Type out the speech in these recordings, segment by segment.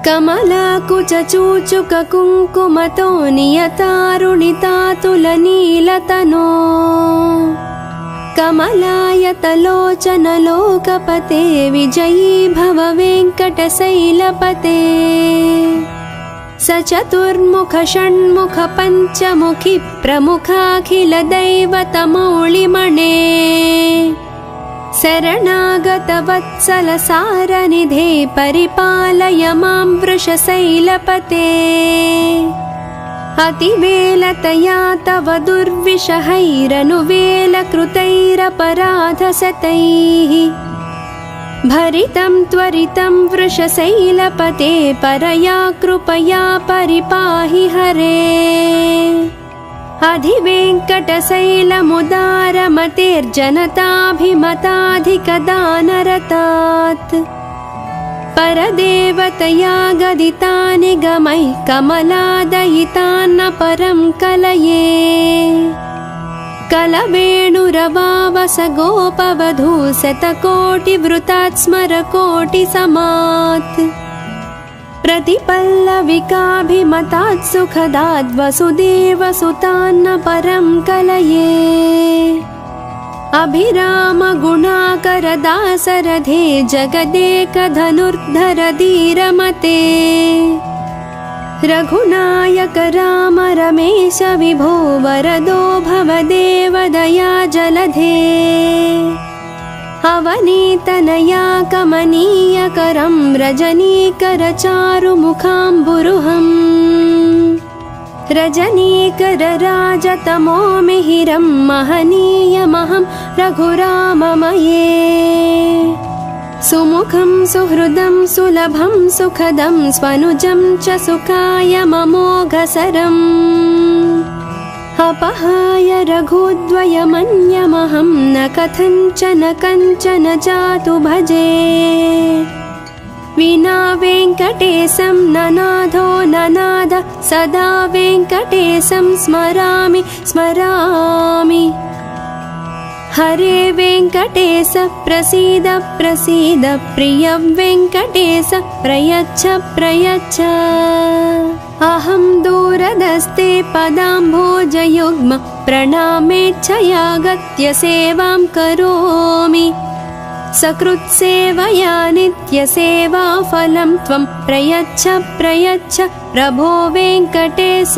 कमलाकुचूचुककुङ्कुमतो नियतारुणितातुलनीलतनो कमलायतलोचनलोकपते विजयी भव वेङ्कटशैलपते सचतुर्मुख षण्मुख पञ्चमुखि प्रमुखाखिलदैवतमौलिमणे शरणागतवत्सल सारनिधे परिपालय मां वृषशैलपते अतिवेलतया तव दुर्विषहैरनुवेलकृतैरपराधशतैः भरितं त्वरितं वृषशैलपते परया कृपया परिपाहि हरे अधिवेङ्कटशैलमुदारमतेर्जनताभिमताधिकदानरतात् परदेवतया गदितानि गमैः कमलादयितान्न परं कलये कलवेणुरवावस गोपवधू शतकोटिवृतात् स्मरकोटिसमात् प्रतिपल्लविकाभिमतात् सुखदात् वसुदेवसुतान्न परं कलये अभिरामगुणाकरदासरथे जगदेकधनुर्धर धीरमते रघुनायक राम रमेश विभो वरदो भवदेव दया जलधे अवनीतनया कमनीयकरं रजनीकर चारुमुखाम्बुरुहम् रजनीकर राजतमो मिहिरं महनीयमहं रघुराममये सुमुखं सुहृदं सुलभं सुखदं स्वनुजं च सुखाय ममोघसरम् अपहाय रघुद्वयमन्यमहं न कथञ्चन कञ्चन जातु भजे विना वेङ्कटेशं ननाथो ननाद सदा वेङ्कटेशं स्मरामि स्मरामि हरे वेङ्कटेश प्रसीद प्रसीद प्रिय वेङ्कटेश प्रयच्छ प्रयच्छ अहं दूरदस्ते पदाम्भोजयुग्म प्रणामेच्छयागत्य सेवां करोमि सकृत्सेवया नित्यसेवाफलं त्वं प्रयच्छ प्रयच्छ प्रभो वेङ्कटेश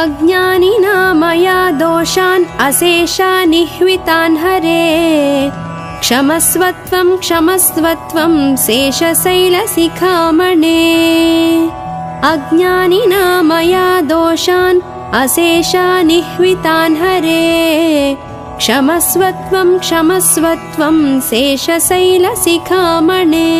अज्ञानिना मया दोषान् अशेषान् निह्वितान् हरे क्षमस्वत्वं क्षमस्वत्वं शेषशैलशिखामणे अज्ञानिना मया दोषान् अशेषान् निह्वितान् हरे क्षमस्वत्वं क्षमस्वत्वं शेषशैलशिखामणे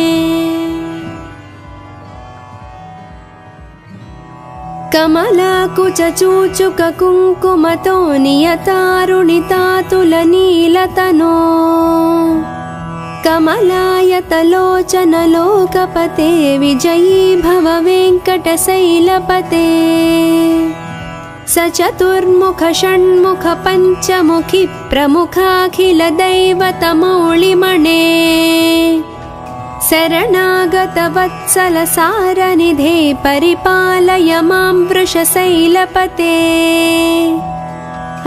कमलाकुचूचुककुङ्कुमतो नियतारुणितातुलनीलतनो कमलायतलोचनलोकपते विजयी भव वेङ्कटशैलपते सचतुर्मुख षण्मुख पञ्चमुखि प्रमुखाखिलदैवतमौलिमणे शरणागतवत्सल सारनिधे परिपालय मां वृषशैलपते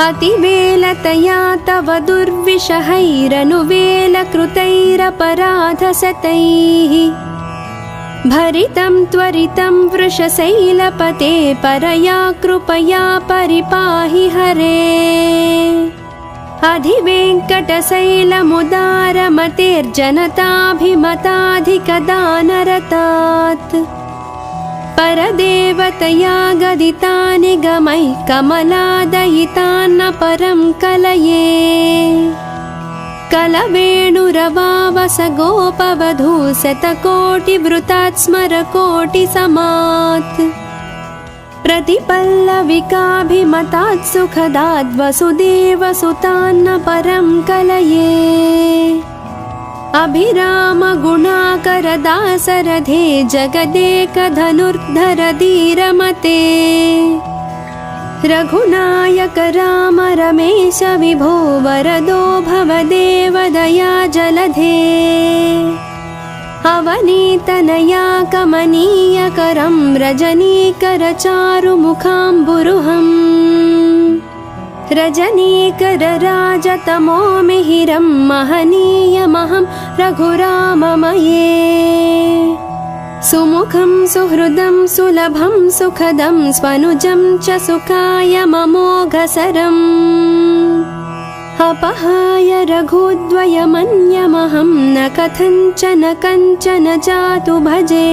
अतिवेलतया तव दुर्विषहैरनुवेलकृतैरपराधशतैः भरितं त्वरितं वृषशैलपते परया कृपया परिपाहि हरे अधिवेङ्कटशैलमुदारमतेर्जनताभिमताधिकदानरतात् परदेवतया गदितानि गमैः कमलादयितान्न परं कलये कलवेणुरवावस गोपवधू शतकोटिवृतात् स्मरकोटिसमात् प्रतिपल्लविकाभिमतात् सुखदात् वसुदेवसुतान्न परं कलये अभिरामगुणाकरदासरथे जगदेकधनुर्धर धीरमते रघुनायक राम रमेश विभो वरदो भवदेव दया जलधे अवनीतनया कमनीयकरं रजनीकरचारुमुखाम्बुरुहम् रजनीकरराजतमो मिहिरं महनीयमहं रघुराममये सुमुखं सुहृदं सुलभं सुखदं स्वनुजं च सुखायममोघसरम् अपहाय रघुद्वयमन्यमहं न कथञ्चन जातु भजे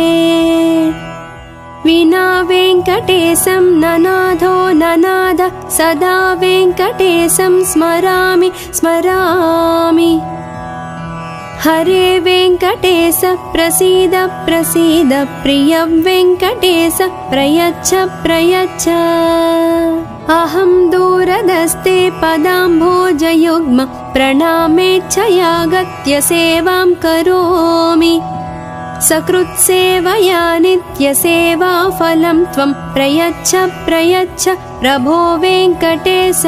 विना वेङ्कटेशं ननाथो ननाद सदा वेङ्कटेशं स्मरामि स्मरामि हरे वेङ्कटेश प्रसीद प्रसीद प्रिय वेङ्कटेश प्रयच्छ प्रयच्छ अहं दूरदस्ते पदाम्भोजयुग्म प्रणामेच्छयागत्य सेवां करोमि सकृत्सेवया नित्यसेवाफलं त्वं प्रयच्छ प्रयच्छ प्रभो वेङ्कटेश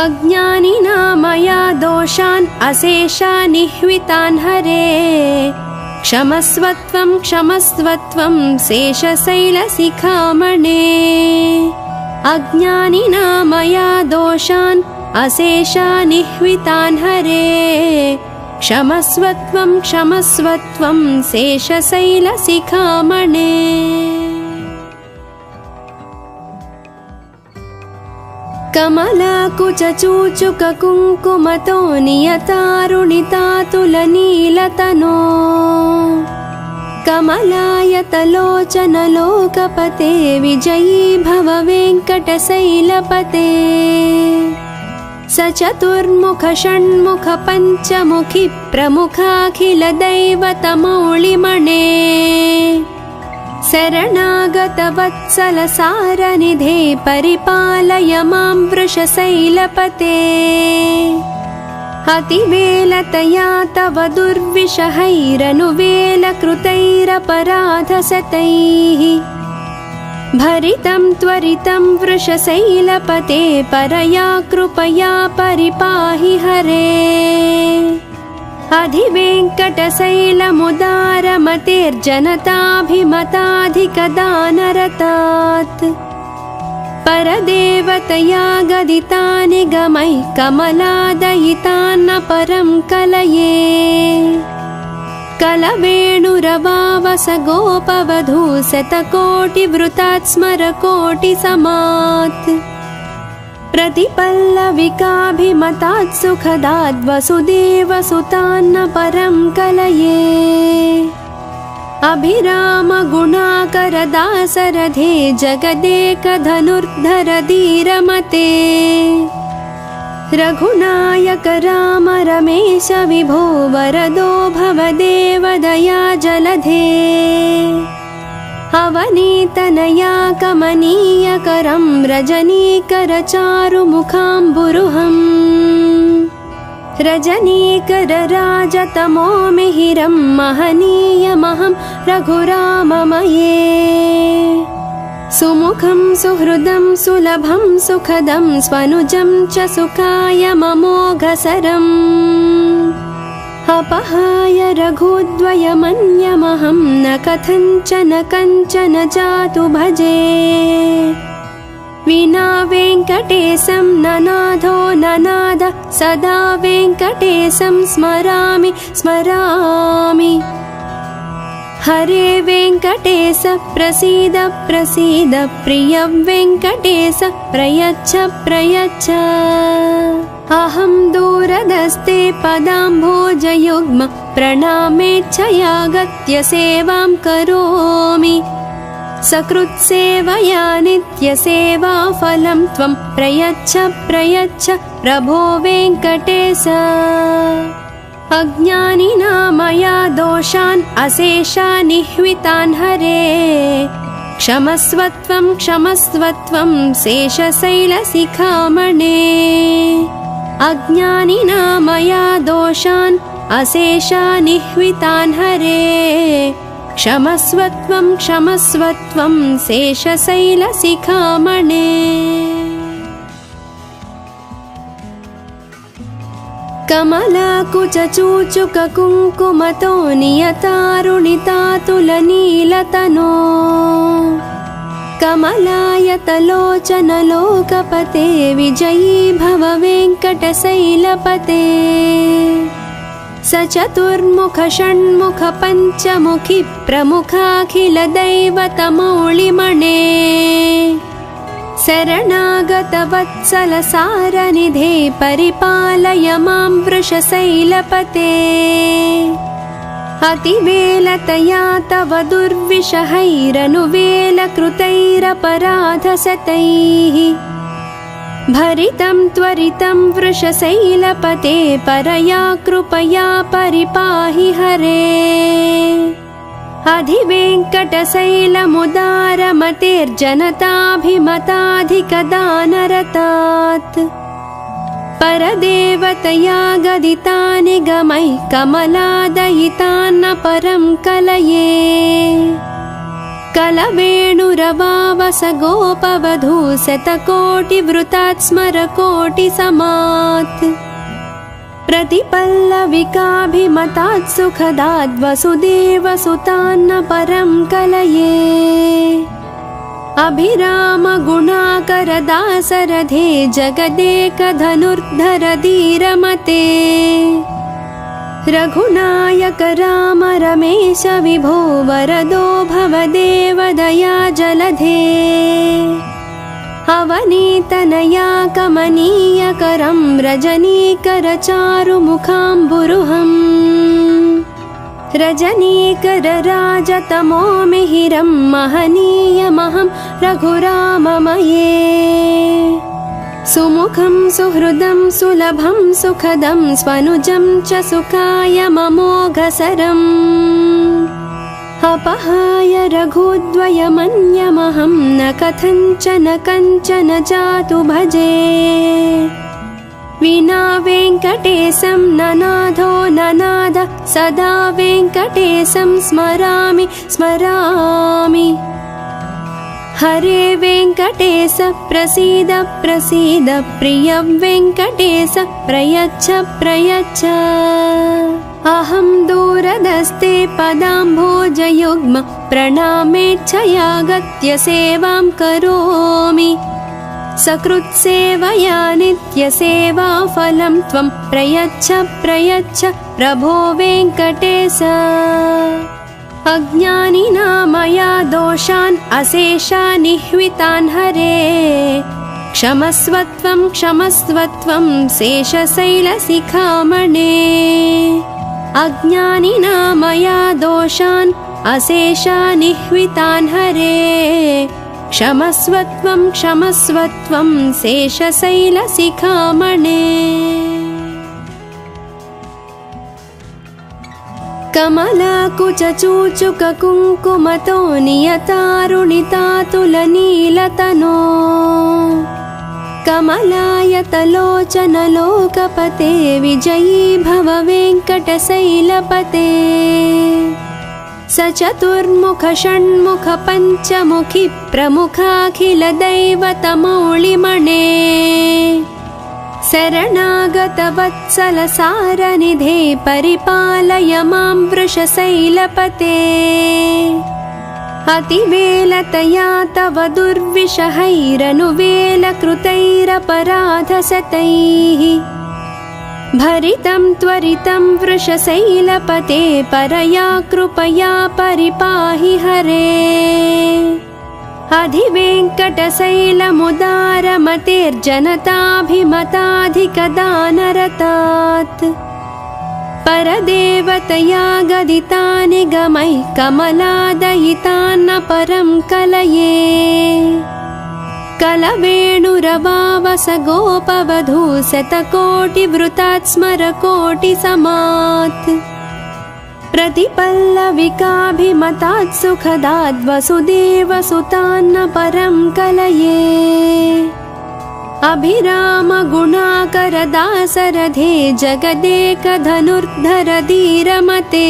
अज्ञानिना मया दोषान् अशेषानिह्वितान् हरे क्षमस्वत्वं क्षमस्वत्वं शेषशैलशिखामणे अज्ञानिना मया दोषान् अशेषानिह्वितान् हरे क्षमस्वत्वं क्षमस्वत्वं शेषशैलशिखामणे कमलाकुचूचुककुङ्कुमतो नियतारुणितातुलनीलतनो कमलायतलोचनलोकपते विजयी भव वेङ्कटशैलपते सचतुर्मुख षण्मुख पञ्चमुखि प्रमुखाखिलदैवतमौलिमणे शरणागतवत्सलसारनिधे परिपालय मां वृषशैलपते अतिवेलतया तव दुर्विषहैरनुवेलकृतैरपराधशतैः भरितं त्वरितं वृषशैलपते परया कृपया परिपाहि हरे अधिवेङ्कटशैलमुदारमतेर्जनताभिमताधिकदानरतात् परदेवतया गदितानि गमैः कमलादयितान्न परं कलये कलवेणुरवावस गोपवधू शतकोटिवृतात् स्मरकोटिसमात् प्रतिपल्लविकाभिमतात् सुखदाद् वसुदेवसुतान्न परं कलये अभिरामगुणाकरदासरथे जगदेकधनुर्धर धीरमते रघुनायक राम रमेश विभो वरदो भवदेव दया जलधे अवनीतनया कमनीयकरं रजनीकरचारुमुखाम्बुरुहम् रजनीकरराजतमो मिहिरं महनीयमहं रघुराममये सुमुखं सुहृदं सुलभं सुखदं स्वनुजं च सुखायममोघसरम् अपहाय रघुद्वयमन्यमहं न कथञ्चन जातु भजे विना वेङ्कटेशं ननाथो ननाद सदा वेङ्कटेशं स्मरामि स्मरामि हरे वेङ्कटेश प्रसीद प्रसीद प्रिय वेङ्कटेश प्रयच्छ प्रयच्छ अहं दूरदस्ते पदाम्भोजयुग्म प्रणामेच्छयागत्य सेवां करोमि सकृत्सेवया नित्यसेवाफलं त्वं प्रयच्छ प्रयच्छ प्रभो वेङ्कटेश अज्ञानिना मया दोषान् अशेषानिह्वितान् हरे क्षमस्वत्वं क्षमस्वत्वं शेषशैलशिखामणे अज्ञानिना मया दोषान् अशेषानिह्वितान् हरे क्षमस्वत्वं क्षमस्वत्वं शेषशैलशिखामणे कमलाकुचूचुककुङ्कुमतो नियतारुणितातुलनीलतनो कमलायतलोचनलोकपते विजयी भव वेङ्कटशैलपते स चतुर्मुख षण्मुख पञ्चमुखि प्रमुखाखिलदैवतमौलिमणे शरणागतवत्सलसारनिधे परिपालय मां वृषशैलपते अतिवेलतया तव दुर्विषहैरनुवेलकृतैरपराधशतैः भरितं त्वरितं वृषशैलपते परया कृपया परिपाहि हरे अधिवेङ्कटशैलमुदारमतेर्जनताभिमताधिकदानरतात् परदेवतया गदितानि गमैः कमलादयितान्न परं कलये कलवेणुरवावस गोपवधू शतकोटिवृतात् स्मरकोटिसमात् प्रतिपल्लविकाभिमतात् सुखदाद् वसुदेवसुतान्न परं कलये अभिराम गुणाकरदासरथे जगदेकधनुर्धर धीरमते रघुनायक राम रमेश विभो वरदो भवदेव दया जलधे अवनीतनया कमनीयकरं रजनीकर चारुमुखाम्बुरुहम् रजनीकर राजतमो मिहिरं महनीयमहं रघुराममये सुमुखं सुहृदं सुलभं सुखदं स्वनुजं च सुखाय ममोघसरम् अपहाय रघुद्वयमन्यमहं न कथञ्चन कञ्चन जातु भजे विना वेङ्कटेशं ननाथो ननाथ सदा वेङ्कटेशं स्मरामि स्मरामि हरे वेङ्कटेश प्रसीद प्रसीद प्रिय वेङ्कटेश प्रयच्छ प्रयच्छ अहं दूरदस्ते पदाम्भोजयुग्म प्रणामेच्छयागत्य सेवां करोमि सकृत्सेवया नित्यसेवाफलं त्वं प्रयच्छ प्रयच्छ प्रभो वेङ्कटेश अज्ञानिना मया दोषान् अशेषानिह्वितान् हरे क्षमस्वत्वं क्षमस्वत्वं शेषशैलशिखामणे अज्ञानिना मया दोषान् अशेषानिह्वितान् हरे क्षमस्वत्वं क्षमस्वत्वं शेषशैलशिखामणे कमलाकुचूचुककुङ्कुमतो नियतारुणितातुलनीलतनो कमलायतलोचनलोकपते विजयी भव वेङ्कटशैलपते स चतुर्मुख षण्मुख पञ्चमुखि प्रमुखाखिलदैवतमौलिमणे शरणागतवत्सलसारनिधे परिपालय मां वृषशैलपते अतिवेलतया तव दुर्विषहैरनुवेलकृतैरपराधशतैः भरितं त्वरितं वृषशैलपते परया कृपया परिपाहि हरे अधिवेङ्कटशैलमुदारमतेर्जनताभिमताधिकदानरतात् परदेवतया गदितानि गमैः कमलादयितान्न परं कलये कलवेणुरवावस गोपवधू शतकोटिवृतात् स्मरकोटिसमात् प्रतिपल्लविकाभिमतात् सुखदाद् वसुदेवसुतान्न परं कलये अभिराम गुणाकरदासरथे जगदेकधनुर्धर धीरमते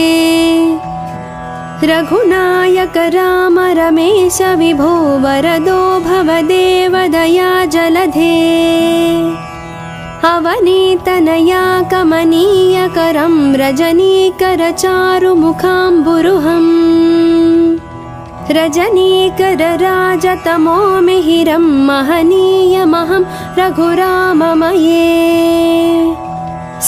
रघुनायक राम रमेश विभो वरदो भवदेव दया जलधे अवनीतनया कमनीयकरं रजनीकरचारुमुखाम्बुरुहम् रजनीकरराजतमो मिहिरं महनीयमहं रघुराममये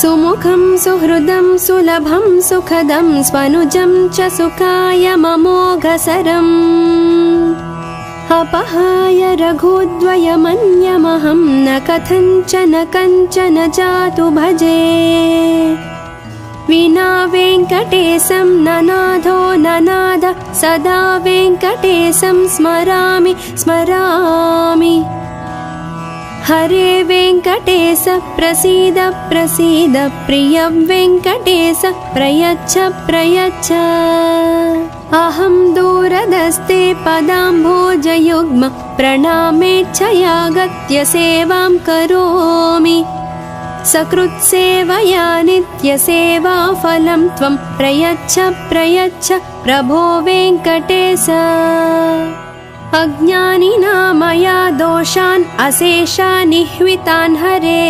सुमुखं सुहृदं सुलभं सुखदं स्वनुजं च सुखायममोघसरम् अपहाय रघुद्वयमन्यमहं न कथञ्चन कञ्चन जातु भजे विना वेङ्कटेशं ननाथो ननाद सदा वेङ्कटेशं स्मरामि स्मरामि हरे वेङ्कटेश प्रसीद प्रसीद प्रिय वेङ्कटेश प्रयच्छ प्रयच्छ अहं दूरदस्ते पदाम्भोजयुग्म प्रणामेच्छयागत्य सेवां करोमि सकृत्सेवया नित्यसेवाफलं त्वं प्रयच्छ प्रयच्छ प्रभो वेङ्कटेश अज्ञानिना मया दोषान् अशेषान् निह्वितान् हरे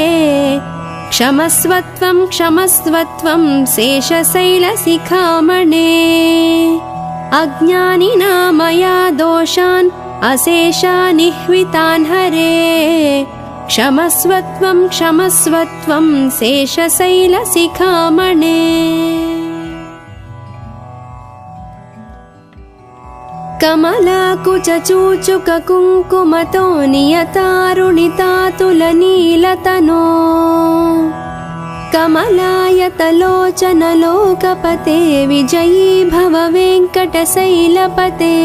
क्षमस्वत्वं क्षमस्वत्वं शेषशैलशिखामणे अज्ञानिना मया दोषान् अशेषान् निह्वितान् हरे क्षमस्वत्वं क्षमस्वत्वं शेषशैलशिखामणे कमलाकुचूचुककुङ्कुमतो नियतारुणितातुलनीलतनो कमलायतलोचनलोकपते विजयी भव वेङ्कटशैलपते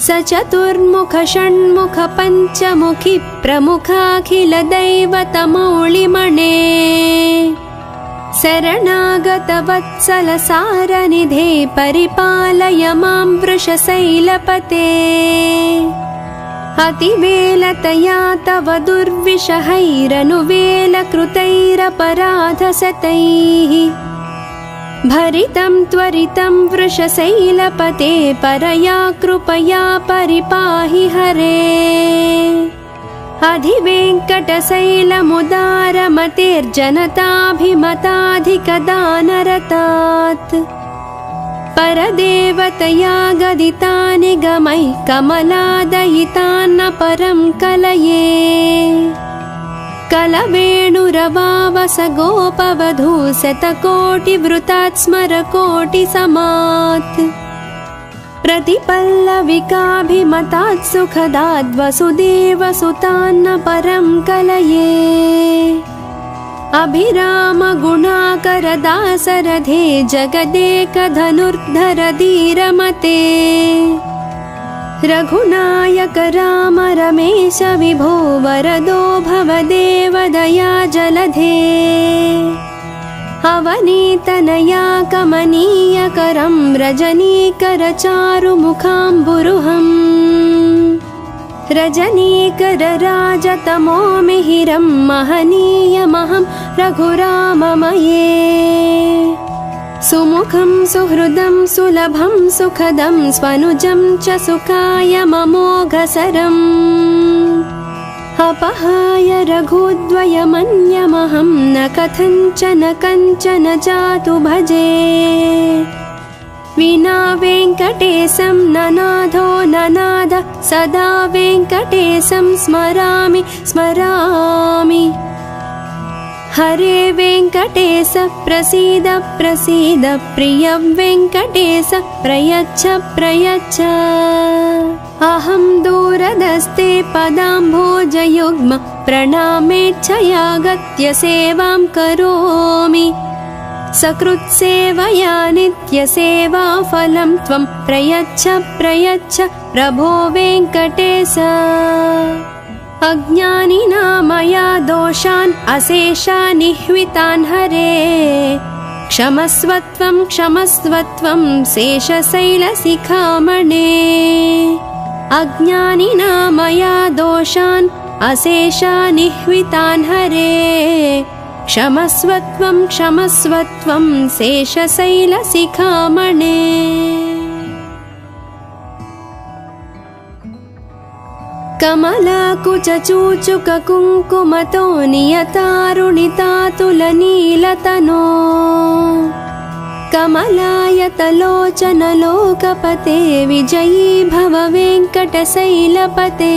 सचतुर्मुख षण्मुख पञ्चमुखि प्रमुखाखिलदैवतमौलिमणे शरणागतवत्सलसारनिधे परिपालय मां वृषशैलपते अतिवेलतया तव दुर्विषहैरनुवेलकृतैरपराधशतैः भरितं त्वरितं वृषशैलपते परया कृपया परिपाहि हरे अधिवेङ्कटशैलमुदारमतेर्जनताभिमताधिकदानरतात् परदेवतया गदितानि गमैः कमलादयितान्न परं कलये कलवेणुरवावस गोपवधू शतकोटिवृतात् स्मरकोटिसमात् प्रतिपल्लविकाभिमतात् सुखदाद् वसुदेवसुतान्न परं कलये अभिराम गुणाकरदासरथे जगदेकधनुर्धर धीरमते रघुनायक राम रमेश विभो वरदो भवदेव दया जलधे अवनीतनया कमनीयकरं रजनीकरचारुमुखाम्बुरुहम् रजनीकरराजतमो मिहिरं महनीयमहं रघुराममये सुमुखं सुहृदं सुलभं सुखदं स्वनुजं च सुखायममोघसरम् अपहाय रघुद्वयमन्यमहं न कथञ्चन कञ्चन जातु भजे विना वेङ्कटेशं ननाथो ननाद सदा वेङ्कटेशं स्मरामि स्मरामि हरे वेङ्कटेश प्रसीद प्रसीद प्रिय वेङ्कटेश प्रयच्छ प्रयच्छ अहं दूरदस्ते पदाम्भोजयुग्म प्रणामेच्छयागत्य सेवां करोमि सकृत्सेवया नित्यसेवाफलं त्वं प्रयच्छ प्रयच्छ प्रभो वेङ्कटेश अज्ञानिना मया दोषान् अशेषान् निह्वितान् हरे क्षमस्वत्वं क्षमस्वत्वं शेषशैलशिखामणे अज्ञानिना मया दोषान् अशेषान् निह्वितान् हरे क्षमस्वत्वं क्षमस्वत्वं शेषशैलशिखामणे कमलाकुचूचुककुङ्कुमतो नियतारुणितातुलनीलतनो कमलायतलोचनलोकपते विजयी भव वेङ्कटशैलपते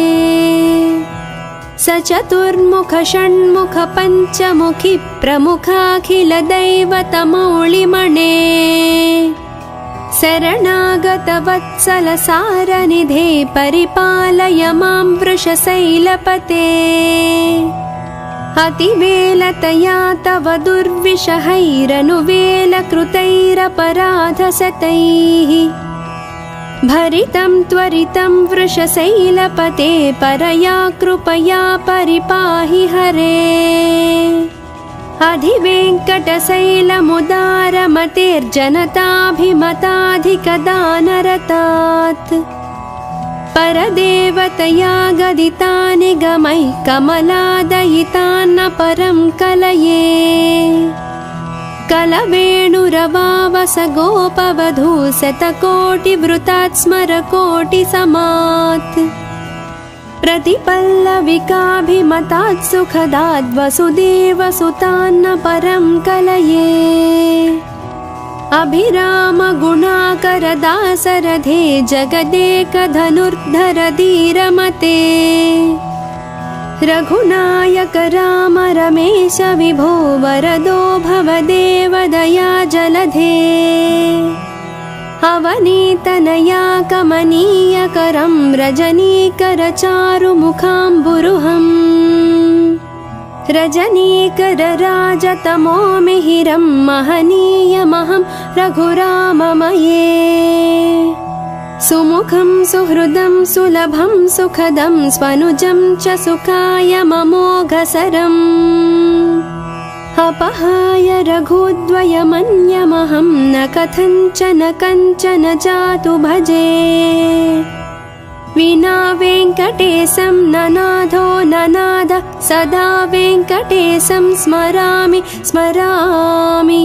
सचतुर्मुख षण्मुख पञ्चमुखि प्रमुखाखिलदैवतमौलिमणे शरणागतवत्सलसारनिधे परिपालय मां वृषशैलपते अतिवेलतया तव दुर्विषहैरनुवेलकृतैरपराधशतैः भरितं त्वरितं वृषशैलपते परया कृपया परिपाहि हरे अधिवेङ्कटशैलमुदारमतेर्जनताभिमताधिकदानरतात् परदेवतया गदितानि गमैः कमलादयितान्न परं कलये कलवेणुरवावस गोपवधू शतकोटिवृतात् स्मरकोटिसमात् प्रतिपल्लविकाभिमतात् सुखदात् वसुदेवसुतान्न परं कलये अभिरामगुणाकरदासरथे जगदेकधनुर्धर धीरमते रघुनायक राम रमेश विभो वरदो भवदेवदया जलधे अवनीतनया कमनीयकरं रजनीकरचारुमुखाम्बुरुहम् रजनीकरराजतमो मिहिरं महनीयमहं रघुराममये सुमुखं सुहृदं सुलभं सुखदं स्वनुजं च सुखाय ममोघसरम् अपहाय रघुद्वयमन्यमहं न कथञ्चन कञ्चन जातु भजे विना वेङ्कटेशं ननाथो ननाथ सदा वेङ्कटेशं स्मरामि स्मरामि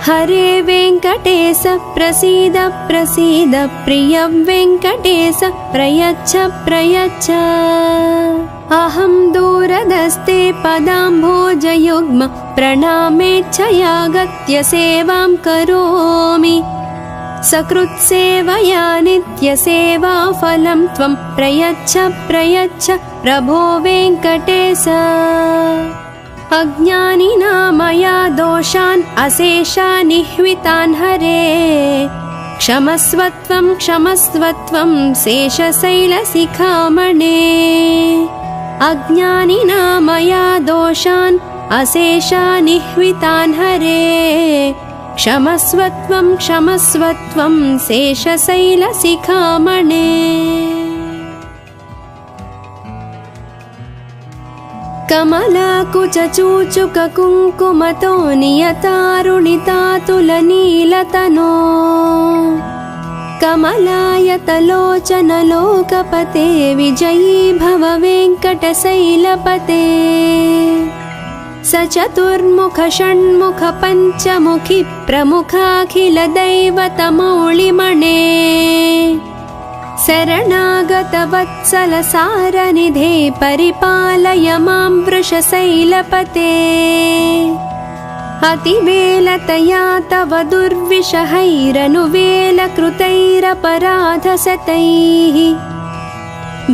हरे वेङ्कटेश प्रसीद प्रसीद प्रिय वेङ्कटेश प्रयच्छ प्रयच्छ अहं दूरदस्ते पदाम्भोजयुग्म प्रणामेच्छयागत्य सेवां करोमि सकृत्सेवया नित्यसेवाफलं त्वं प्रयच्छ प्रयच्छ प्रभो वेङ्कटेश अज्ञानिना मया दोषान् अशेषानिह्वितान् हरे क्षमस्वत्वं क्षमस्वत्वं शेषशैलशिखामणे अज्ञानिना मया दोषान् अशेषानिह्वितान् हरे क्षमस्वत्वं क्षमस्वत्वं शेषशैलशिखामणे कमलाकुचूचुककुङ्कुमतो नियतारुणितातुलनीलतनो कमलायतलोचनलोकपते विजयी भव वेङ्कटशैलपते सचतुर्मुख षण्मुख पञ्चमुखि प्रमुखाखिलदैवतमौलिमणे शरणागतवत्सलसारनिधे परिपालय मां वृषशैलपते अतिवेलतया तव दुर्विषहैरनुवेलकृतैरपराधशतैः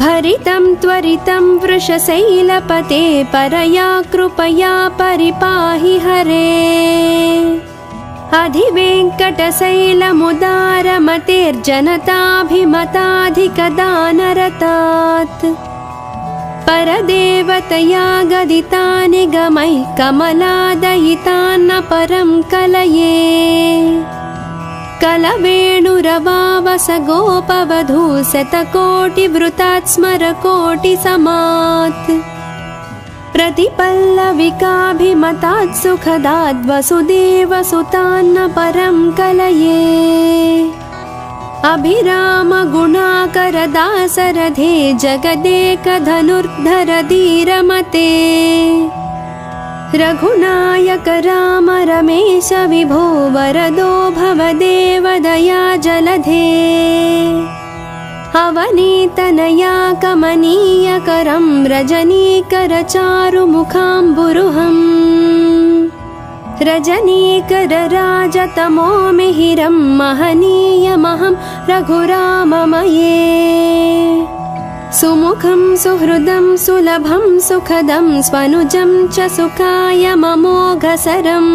भरितं त्वरितं वृषशैलपते परया कृपया परिपाहि हरे अधिवेङ्कटशैलमुदारमतेर्जनताभिमताधिकदानरतात् परदेवतया गदितानि गमैः कमलादयितान्न परं कलये कलवेणुरवावस गोपवधू शतकोटिवृतात् स्मरकोटिसमात् प्रतिपल्लविकाभिमतात् सुखदात् वसुदेवसुतान्न परं कलये अभिरामगुणाकरदासरथे जगदेकधनुर्धर धीरमते रघुनायक राम रमेश विभो वरदो भवदेवदया जलधे अवनीतनया कमनीयकरं रजनीकरचारुमुखाम्बुरुहम् रजनीकरराजतमो मिहिरं महनीयमहं रघुराममये सुमुखं सुहृदं सुलभं सुखदं स्वनुजं च सुखायममोघसरम्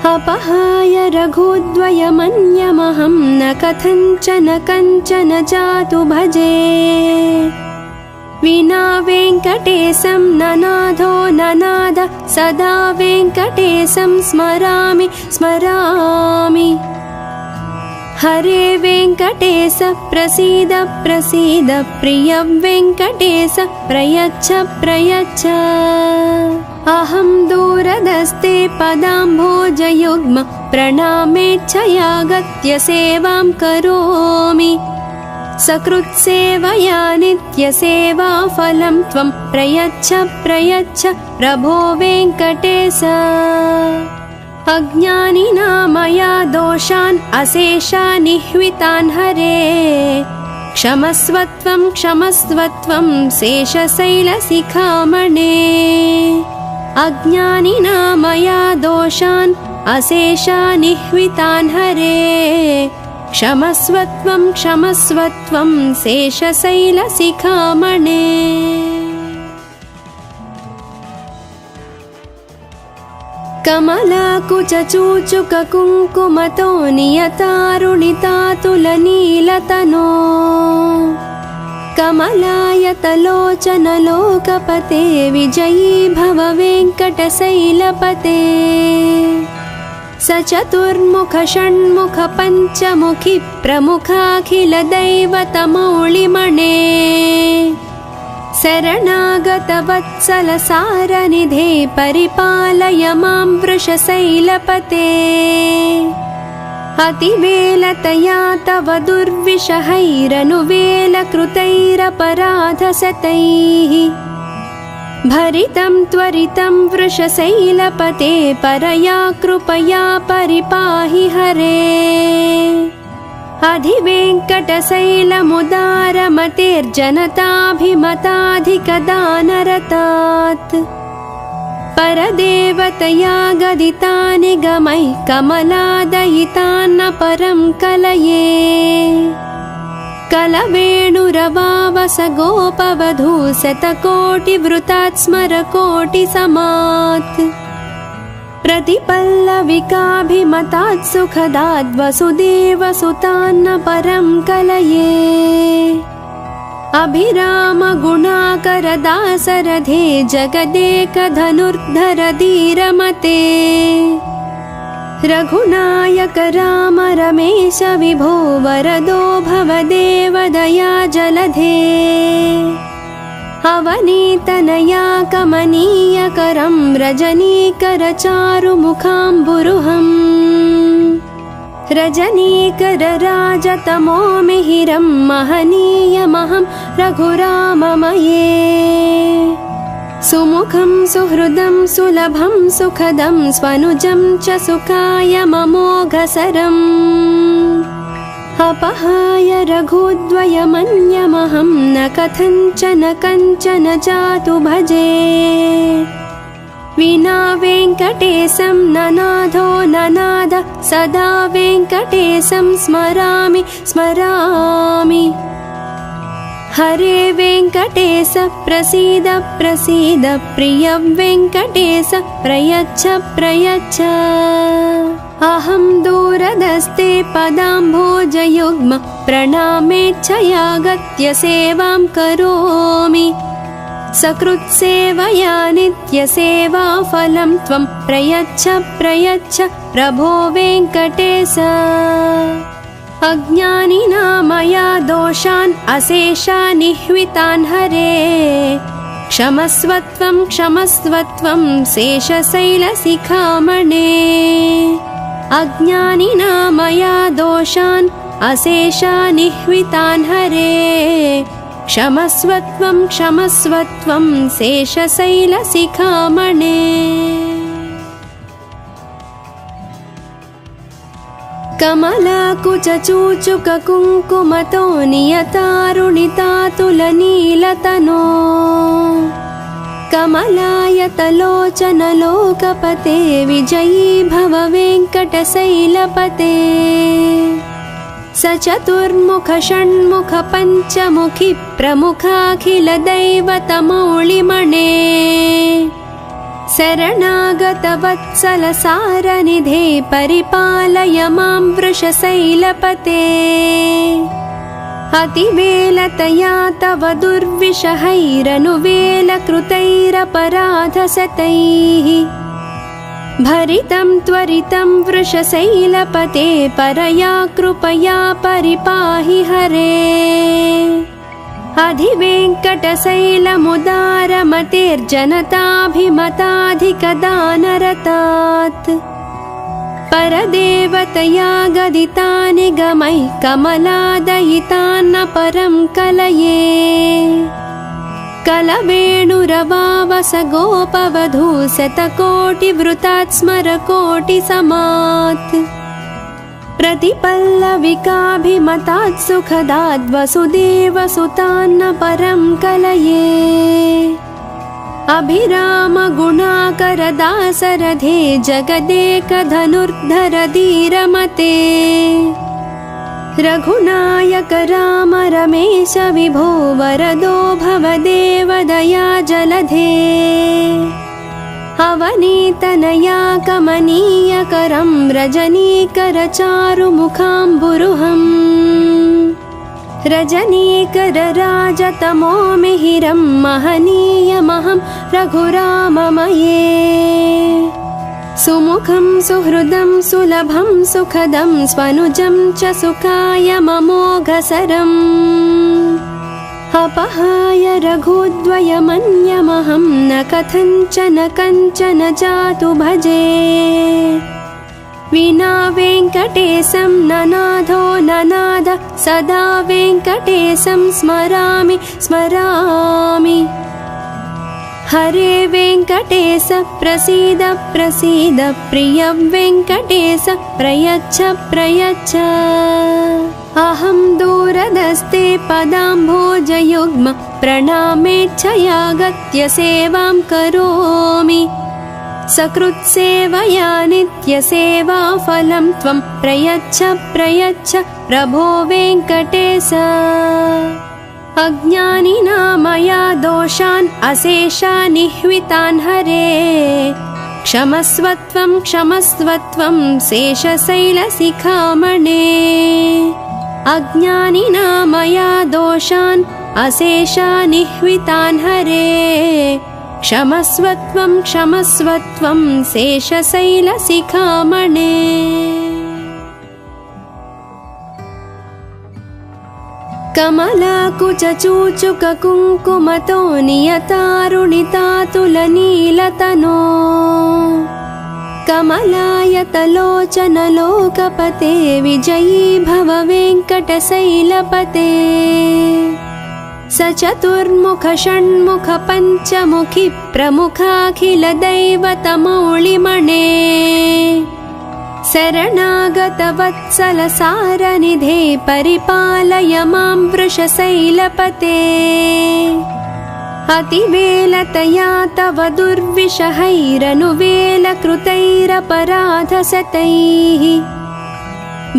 अपहाय रघुद्वयमन्यमहं न कथञ्चन कञ्चन जातु भजे विना वेङ्कटेशं ननाथो ननाद सदा वेङ्कटेशं स्मरामि स्मरामि हरे वेङ्कटेश प्रसीद प्रसीद प्रिय वेङ्कटेश प्रयच्छ प्रयच्छ अहं दूरदस्ते पदाम्भोजयुग्म प्रणामेच्छयागत्य सेवां करोमि सकृत्सेवया नित्यसेवाफलं त्वं प्रयच्छ प्रयच्छ प्रभो वेङ्कटेश अज्ञानिना मया दोषान् अशेषानिह्वितान् हरे क्षमस्वत्वं क्षमस्वत्वं शेषशैलशिखामणे अज्ञानिना मया दोषान् अशेषानिह्वितान् हरे क्षमस्वत्वं क्षमस्वत्वं शेषशैलशिखामणे कमलाकुचूचुककुङ्कुमतो नियतारुणितातुलनीलतनो कमलायतलोचनलोकपते विजयी भव वेङ्कटशैलपते सचतुर्मुख षण्मुख पञ्चमुखि प्रमुखाखिलदैवतमौलिमणे शरणागतवत्सलसारनिधे परिपालय मां वृषशैलपते अतिवेलतया तव दुर्विषहैरनुवेलकृतैरपराधशतैः भरितं त्वरितं वृषशैलपते परया कृपया परिपाहि हरे अधिवेङ्कटशैलमुदारमतेर्जनताभिमताधिकदानरतात् परदेवतया गदितानि गमैः कमलादयितान्न परं कलये कलवेणुरवावस गोपवधू शतकोटिवृतात् स्मरकोटिसमात् प्रतिपल्लविकाभिमतात् सुखदाद् वसुदेवसुतान्न परं कलये अभिरामगुणाकरदासरथे जगदेकधनुर्धर धीरमते रघुनायक राम रमेश विभो वरदो भवदेव दया जलधे अवनीतनया कमनीयकरं रजनीकरचारुमुखाम्बुरुहम् रजनीकरराजतमो मिहिरं महनीयमहं रघुराममये सुमुखं सुहृदं सुलभं सुखदं स्वनुजं च सुखायममोघसरम् अपहाय रघुद्वयमन्यमहं न कथञ्चन कञ्चन जातु भजे विना वेङ्कटेशं ननाथो ननाद सदा वेङ्कटेशं स्मरामि स्मरामि हरे वेङ्कटेश प्रसीद प्रसीद प्रिय वेङ्कटेश प्रयच्छ प्रयच्छ अहं दूरदस्ते पदाम्भोजयुग्म प्रणामेच्छयागत्य सेवां करोमि सकृत्सेवया नित्यसेवाफलं त्वं प्रयच्छ प्रयच्छ प्रभो वेङ्कटेश अज्ञानिना मया दोषान् अशेषानिह्वितान् हरे क्षमस्वत्वं क्षमस्वत्वं शेषशैलशिखामणे अज्ञानिना मया दोषान् अशेषानिह्वितान् हरे क्षमस्वत्वं क्षमस्वत्वं शेषशैलशिखामणे कमलाकुचूचुककुङ्कुमतो नियतारुणितातुलनीलतनो कमलायतलोचनलोकपते विजयी भव वेङ्कटशैलपते सचतुर्मुख षण्मुख पञ्चमुखि प्रमुखाखिलदैवतमौलिमणे शरणागतवत्सलसारनिधे परिपालय मां वृषशैलपते अतिवेलतया तव दुर्विषहैरनुवेलकृतैरपराधशतैः भरितं त्वरितं वृषशैलपते परया कृपया परिपाहि हरे अधिवेङ्कटशैलमुदारमतेर्जनताभिमताधिकदानरतात् परदेवतया गदितानि गमैः कमलादयितान्न परं कलये कलवेणुरवावस गोपवधू शतकोटिवृतात् स्मरकोटिसमात् प्रतिपल्लविकाभिमतात् सुखदाद् वसुदेवसुतान्न परं कलये अभिराम गुणाकरदासरथे जगदेकधनुर्धर धीरमते रघुनायक राम रमेश विभो वरदो भवदेव दया जलधे अवनीतनया कमनीयकरं रजनीकर चारुमुखाम्बुरुहम् रजनीकर राजतमो मिहिरं महनीयमहं रघुराममये सुमुखं सुहृदं सुलभं सुखदं स्वनुजं च सुखाय ममोघसरम् अपहाय रघुद्वयमन्यमहं न कथञ्चन कञ्चन जातु भजे विना वेङ्कटेशं ननाथो ननाद सदा वेङ्कटेशं स्मरामि स्मरामि हरे वेङ्कटेश प्रसीद प्रसीद प्रिय वेङ्कटेश प्रयच्छ प्रयच्छ अहं दूरदस्ते पदाम्भोजयुग्म प्रणामेच्छया गत्य सेवां करोमि सकृत्सेवया नित्यसेवाफलं त्वं प्रयच्छ प्रयच्छ प्रभो वेङ्कटेश अज्ञानिना मया दोषान् अशेषानिह्वितान् हरे क्षमस्वत्वं क्षमस्वत्वं शेषशैलशिखामणे अज्ञानिना मया दोषान् अशेषानिह्वितान् हरे क्षमस्वत्वं क्षमस्वत्वं शेषशैलशिखामणे कमलाकुचूचुककुङ्कुमतो नियतारुणितातुलनीलतनो कमलायतलोचनलोकपते विजयी भव वेङ्कटशैलपते सचतुर्मुख षण्मुख पञ्चमुखि प्रमुखाखिलदैवतमौलिमणे शरणागतवत्सलसारनिधे परिपालय मां वृषशैलपते अतिवेलतया तव दुर्विषहैरनुवेलकृतैरपराधशतैः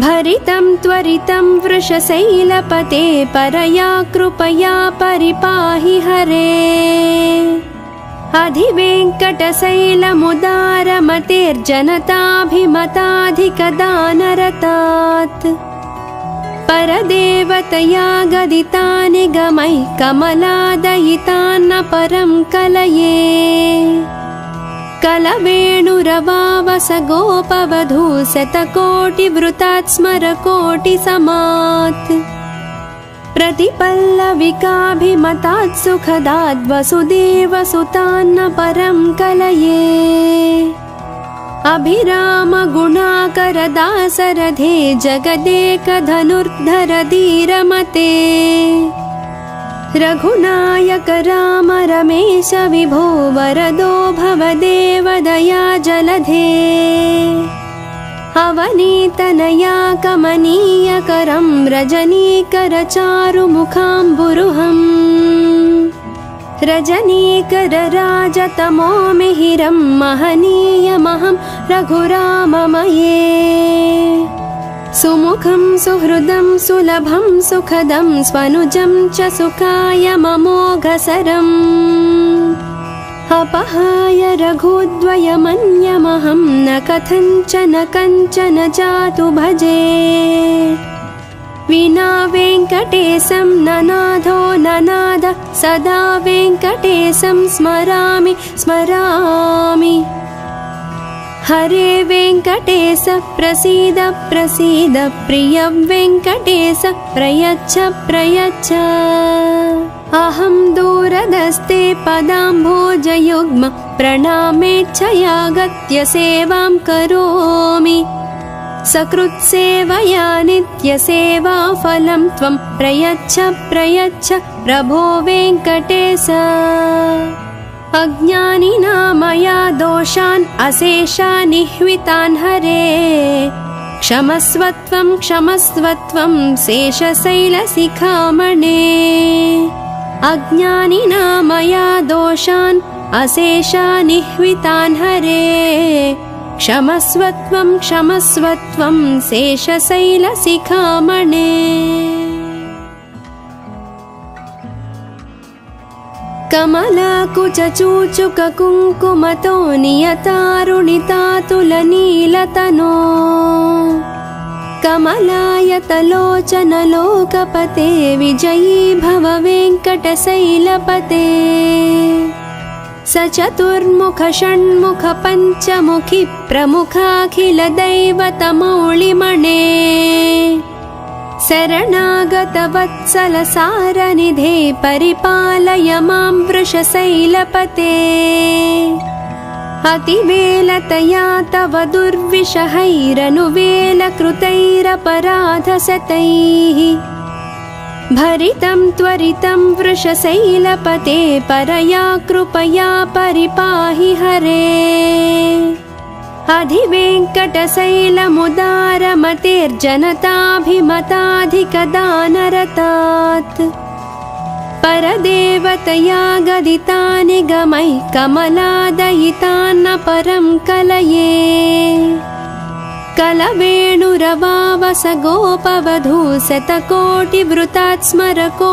भरितं त्वरितं वृषशैलपते परया कृपया परिपाहि हरे अधिवेङ्कटशैलमुदारमतेर्जनताभिमताधिकदानरतात् परदेवतया गदितानि गमैः कमलादयितान्न परं कलये कलवेणुरवावस गोपवधू शतकोटिवृतात् स्मरकोटिसमात् प्रतिपल्लविकाभिमतात् सुखदाद् वसुदेवसुतान्न परं कलये अभिराम गुणाकरदासरथे जगदेकधनुर्धर धीरमते रघुनायक राम रमेश विभो वरदो भवदेव दया जलधे अवनीतनया कमनीयकरं रजनीकरचारुमुखाम्बुरुहम् रजनीकरराजतमो मिहिरं महनीयमहं रघुराममये सुमुखं सुहृदं सुलभं सुखदं स्वनुजं च सुखायममोघसरम् अपहाय रघुद्वयमन्यमहं न कथञ्चन जातु भजे विना वेङ्कटेशं ननाथो ननाद सदा वेङ्कटेशं स्मरामि स्मरामि हरे वेङ्कटेश प्रसीद प्रसीद प्रिय वेङ्कटेश प्रयच्छ प्रयच्छ अहं दूरदस्ते पदाम्भोजयुग्म प्रणामेच्छयागत्य सेवां करोमि सकृत्सेवया नित्यसेवाफलं त्वं प्रयच्छ प्रयच्छ प्रभो वेङ्कटेश अज्ञानिना मया दोषान् अशेषानिह्वितान् हरे क्षमस्वत्वं क्षमस्वत्वं शेषशैलशिखामणे अज्ञानिना मया दोषान् अशेषानिह्वितान् हरे क्षमस्वत्वं क्षमस्वत्वं शेषशैलशिखामणे कमलाकुचूचुककुङ्कुमतो नियतारुणितातुलनीलतनो कमलायतलोचनलोकपते विजयी भव वेङ्कटशैलपते सचतुर्मुख षण्मुख पञ्चमुखि प्रमुखाखिलदैवतमौलिमणे शरणागतवत्सलसारनिधे परिपालय मां वृषशैलपते अतिवेलतया तव दुर्विषहैरनुवेलकृतैरपराधशतैः भरितं त्वरितं वृषशैलपते परया कृपया परिपाहि हरे अधिवेङ्कटशैलमुदारमतेर्जनताभिमताधिकदानरतात् परदेवतया गदितानि गमैः कमलादयितान्न परं कलये कलवेणुरवावस गोपवधू शतकोटिवृतात् स्मरकोटिसमात्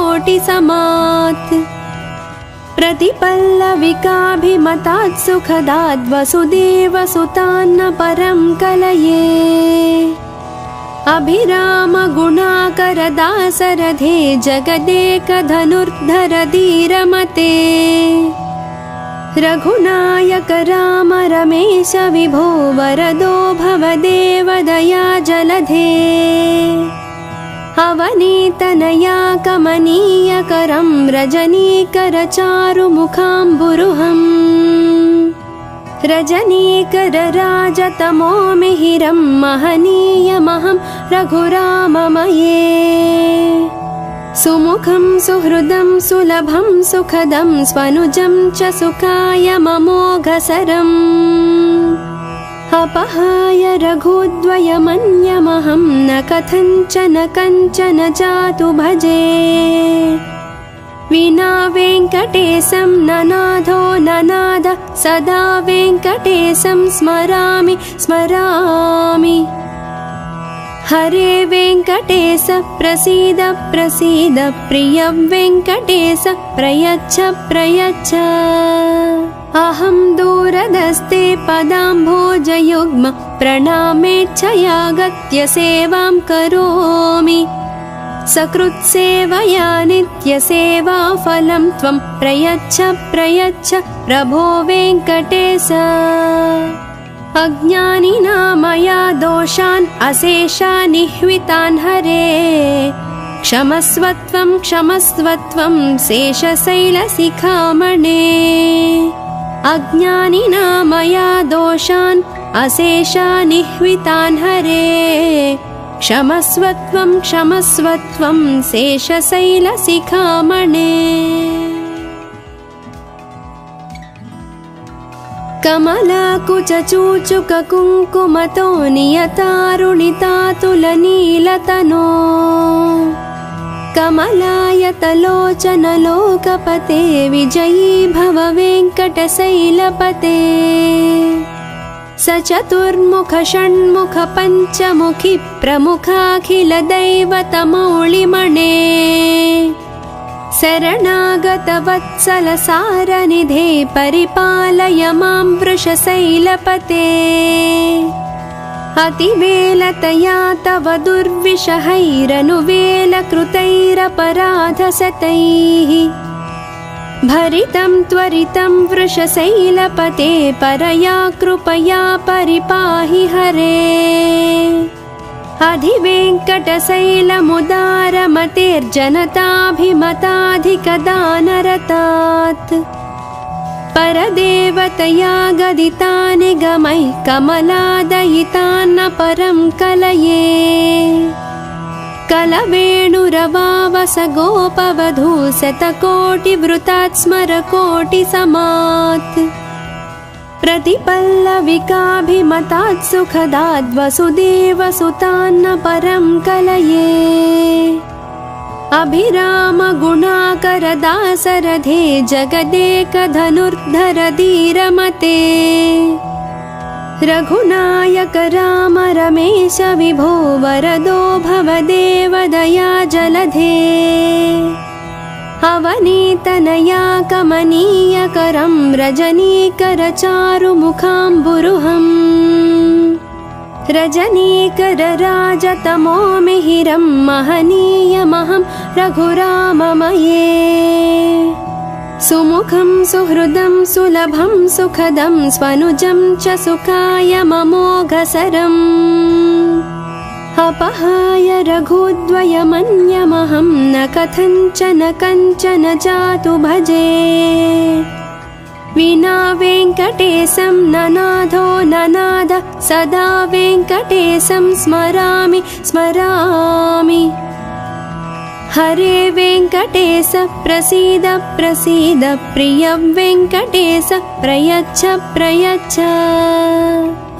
प्रतिपल्लविकाभिमतात् सुखदाद् वसुदेवसुतान्न परं कलये अभिरामगुणाकरदासरथे जगदेकधनुर्धर धीरमते रघुनायक राम रमेश विभो वरदो भवदेव दया जलधे अवनीतनया कमनीयकरं रजनीकरचारुमुखाम्बुरुहम् रजनीकरराजतमो मिहिरं महनीयमहं रघुराममये सुमुखं सुहृदं सुलभं सुखदं स्वनुजं च सुखायममोघसरम् अपहाय रघुद्वयमन्यमहं न कथञ्चन जातु भजे विना वेङ्कटेशं ननाथो ननाद सदा वेङ्कटेशं स्मरामि स्मरामि हरे वेङ्कटेश प्रसीद प्रसीद प्रिय वेङ्कटेश प्रयच्छ प्रयच्छ अहं दूरदस्ते पदाम्भोजयुग्म प्रणामेच्छयागत्य सेवां करोमि सकृत्सेवया नित्यसेवाफलं त्वं प्रयच्छ प्रयच्छ प्रभो वेङ्कटेश अज्ञानिना मया दोषान् अशेषानिह्वितान् हरे क्षमस्वत्वं क्षमस्वत्वं शेषशैलशिखामणे अज्ञानिना मया दोषान् अशेषानिह्वितान् हरे क्षमस्वत्वं क्षमस्वत्वं शेषशैलशिखामणे कमलाकुचूचुककुङ्कुमतो नियतारुणितातुलनीलतनो कमलायतलोचनलोकपते विजयी भव वेङ्कटशैलपते सचतुर्मुख षण्मुख पञ्चमुखि प्रमुखाखिलदैवतमौलिमणे शरणागतवत्सलसारनिधे परिपालय मां वृषशैलपते अतिवेलतया तव दुर्विषहैरनुवेलकृतैरपराधशतैः भरितं त्वरितं वृषशैलपते परया कृपया परिपाहि हरे अधिवेङ्कटशैलमुदारमतेर्जनताभिमताधिकदानरतात् परदेवतया गदितानि गमैः कमलादयितान्न परं कलये कलवेणुरवावस गोपवधू शतकोटिवृतात् स्मरकोटिसमात् प्रतिपल्लविकाभिमतात् सुखदाद् वसुदेवसुतान्न परं कलये अभिरामगुणाकरदासरथे जगदेकधनुर्धर धीरमते रघुनायक राम रमेश विभो वरदो भवदेव दया जलधे अवनीतनया कमनीयकरं रजनीकरचारुमुखाम्बुरुहम् रजनीकरराजतमो मिहिरं महनीयमहं रघुराममये सुमुखं सुहृदं सुलभं सुखदं स्वनुजं च सुखायममोघसरम् अपहाय रघुद्वयमन्यमहं न कथञ्चन कञ्चन जातु भजे विना वेङ्कटेशं ननाथो ननाथ सदा वेङ्कटेशं स्मरामि स्मरामि हरे वेङ्कटेश प्रसीद प्रसीद प्रिय वेङ्कटेश प्रयच्छ प्रयच्छ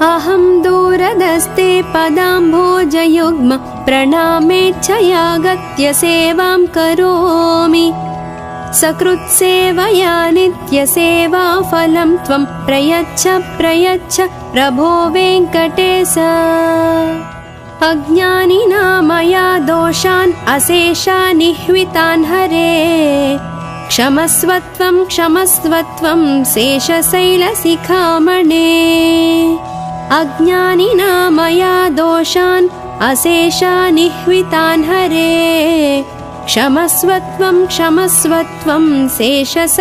अहं दूरदस्ते पदाम्भोजयुग्म प्रणामेच्छयागत्य सेवां करोमि सकृत्सेवया नित्यसेवाफलं त्वं प्रयच्छ प्रयच्छ प्रभो वेङ्कटेश अज्ञानिना मया दोषान् अशेषान् निह्वितान् हरे क्षमस्वत्वं क्षमस्वत्वं शेषशैलशिखामणे अज्ञानिना मया दोषान् अशेषान् निह्वितान् हरे क्षमस्वत्वं क्षमस्वत्वं शेषशैलशिखामणे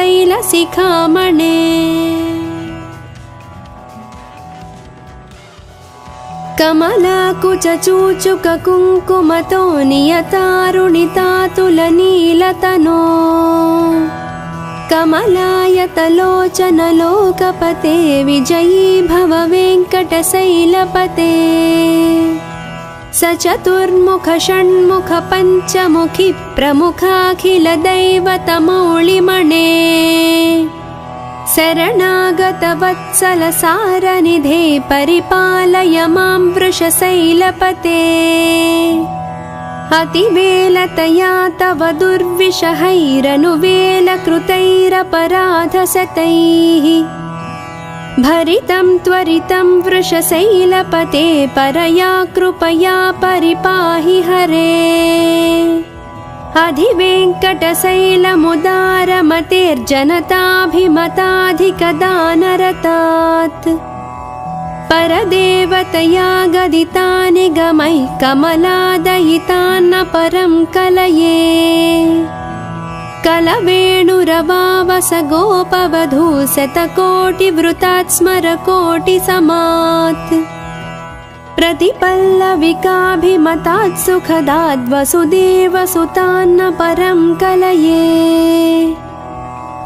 कमलाकुचूचुककुङ्कुमतो नियतारुणितातुलनीलतनो कमलायतलोचनलोकपते विजयी भव वेङ्कटशैलपते सचतुर्मुख षण्मुख पञ्चमुखि प्रमुखाखिलदैवतमौलिमणे शरणागतवत्सलसारनिधे परिपालय मां वृषशैलपते अतिवेलतया तव दुर्विषहैरनुवेलकृतैरपराधशतैः भरितं त्वरितं वृषशैलपते परया कृपया परिपाहि हरे अधिवेङ्कटशैलमुदारमतेर्जनताभिमताधिकदानरतात् परदेवतया गदितानि गमैः कमलादयितान्न परं कलये कलवेणुरवावस गोपवधू शतकोटिवृतात् स्मरकोटिसमात् प्रतिपल्लविकाभिमतात् सुखदाद् वसुदेवसुतान्न परं कलये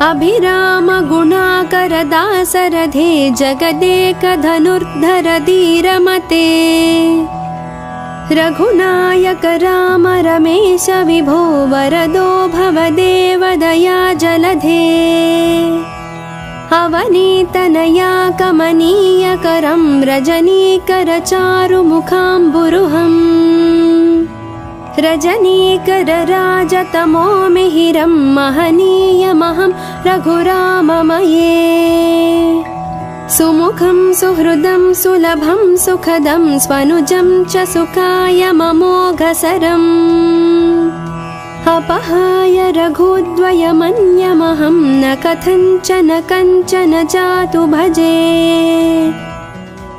अभिरामगुणाकरदासरथे जगदेकधनुर्धर धीरमते रघुनायक राम रमेश विभो वरदो भवदेव दया जलधे अवनीतनया कमनीयकरं रजनीकरचारुमुखाम्बुरुहम् रजनीकरराजतमो मिहिरं महनीयमहं रघुराममये सुमुखं सुहृदं सुलभं सुखदं स्वनुजं च सुखायममोघसरम् अपहाय रघुद्वयमन्यमहं न कथञ्चन जातु भजे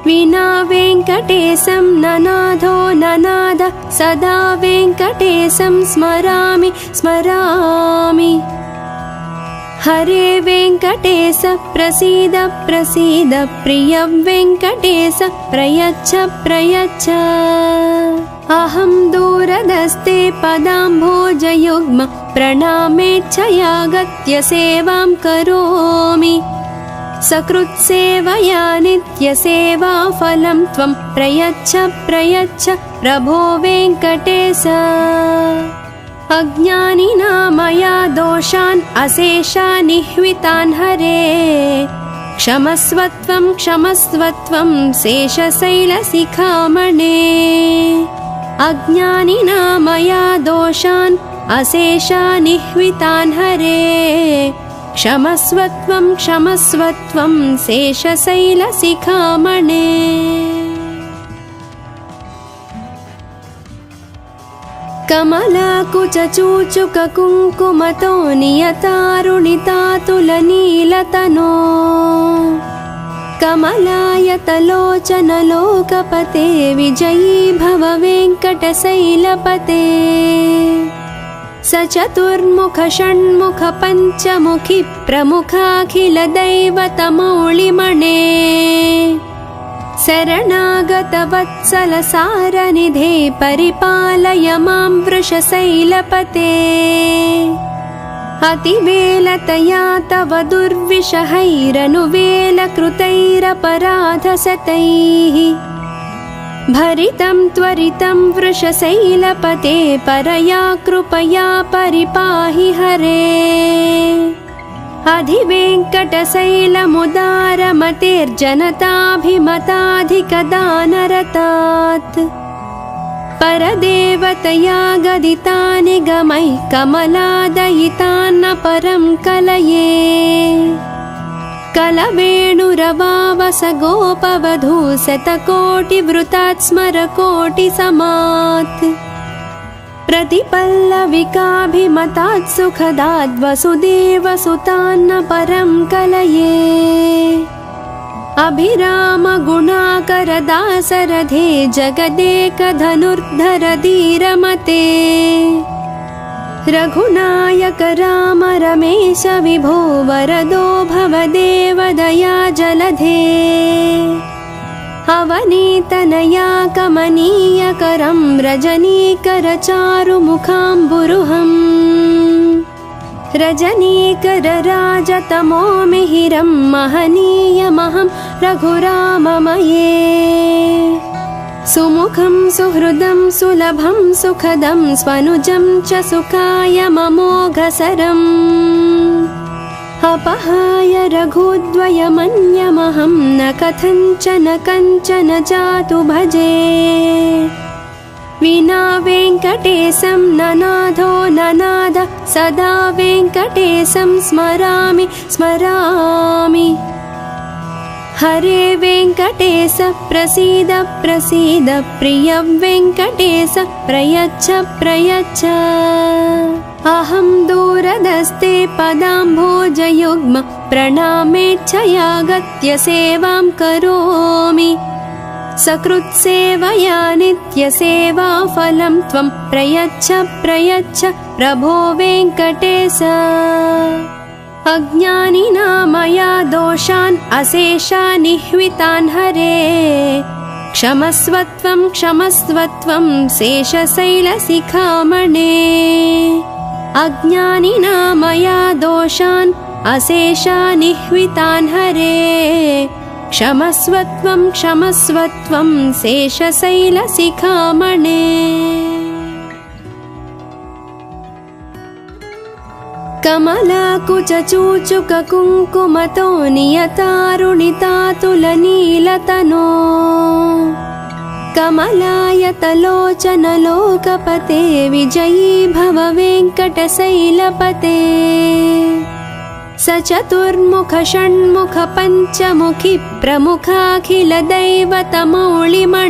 विना वेङ्कटेशं ननाथो ननाद सदा वेङ्कटेशं स्मरामि स्मरामि हरे वेङ्कटेश प्रसीद प्रसीद प्रिय वेङ्कटेश प्रयच्छ प्रयच्छ अहं दूरदस्ते पदाम्भोजयुग्म प्रणामेच्छयागत्य सेवां करोमि सकृत्सेवया नित्यसेवाफलं त्वं प्रयच्छ प्रयच्छ प्रभो वेङ्कटेश अज्ञानिना मया दोषान् अशेषानिह्वितान् हरे क्षमस्वत्वं क्षमस्वत्वं शेषशैलशिखामणे अज्ञानिना मया दोषान् अशेषानिह्वितान् हरे क्षमस्वत्वं क्षमस्वत्वं शेषशैलशिखामणे कमलाकुचूचुककुङ्कुमतो नियतारुणितातुलनीलतनो कमलायतलोचनलोकपते विजयी भव वेङ्कटशैलपते सचतुर्मुख षण्मुख पञ्चमुखि प्रमुखाखिलदैवतमौलिमणे शरणागतवत्सलसारनिधे परिपालय मां वृषशैलपते अतिवेलतया तव दुर्विषहैरनुवेलकृतैरपराधशतैः भरितं त्वरितं वृषशैलपते परया कृपया परिपाहि हरे अधिवेङ्कटशैलमुदारमतेर्जनताभिमताधिकदानरतात् परदेवतया गदितानि गमैः कमलादयितान्न परं कलये कलवेणुरवावस गोपवधू शतकोटिवृतात् स्मरकोटिसमात् प्रतिपल्लविकाभिमतात् सुखदात् वसुदेवसुतान्न परं कलये अभिरामगुणाकरदासरथे जगदेकधनुर्धर धीरमते रघुनायक राम रमेश विभो वरदो भवदेव दया जलधे अवनीतनया कमनीयकरं रजनीकरचारुमुखाम्बुरुहम् रजनीकरराजतमो मिहिरं महनीयमहं रघुराममये सुमुखं सुहृदं सुलभं सुखदं स्वनुजं च सुखायममोघसरम् अपहाय रघुद्वयमन्यमहं न कथञ्चन जातु भजे विना वेङ्कटेशं ननाथो ननाद सदा वेङ्कटेशं स्मरामि स्मरामि हरे वेङ्कटेश प्रसीद प्रसीद प्रिय वेङ्कटेश प्रयच्छ प्रयच्छ अहं दूरदस्ते पदाम्भोजयुग्म प्रणामेच्छयागत्य सेवां करोमि सकृत्सेवया नित्यसेवाफलं त्वं प्रयच्छ प्रयच्छ प्रभो वेङ्कटेश अज्ञानिना मया दोषान् अशेषानिह्वितान् हरे क्षमस्वत्वं क्षमस्वत्वं शेषशैलशिखामणे अज्ञानिना मया दोषान् अशेषानिह्वितान् हरे क्षमस्वत्वं क्षमस्वत्वं शेषशैलशिखामणे कमलाकुचूचुककुङ्कुमतो नियतारुणितातुलनीलतनो कमलायतलोचनलोकपते विजयी भव वेङ्कटशैलपते सचतुर्मुख षण्मुख पञ्चमुखि प्रमुखाखिलदैवतमौळिमणि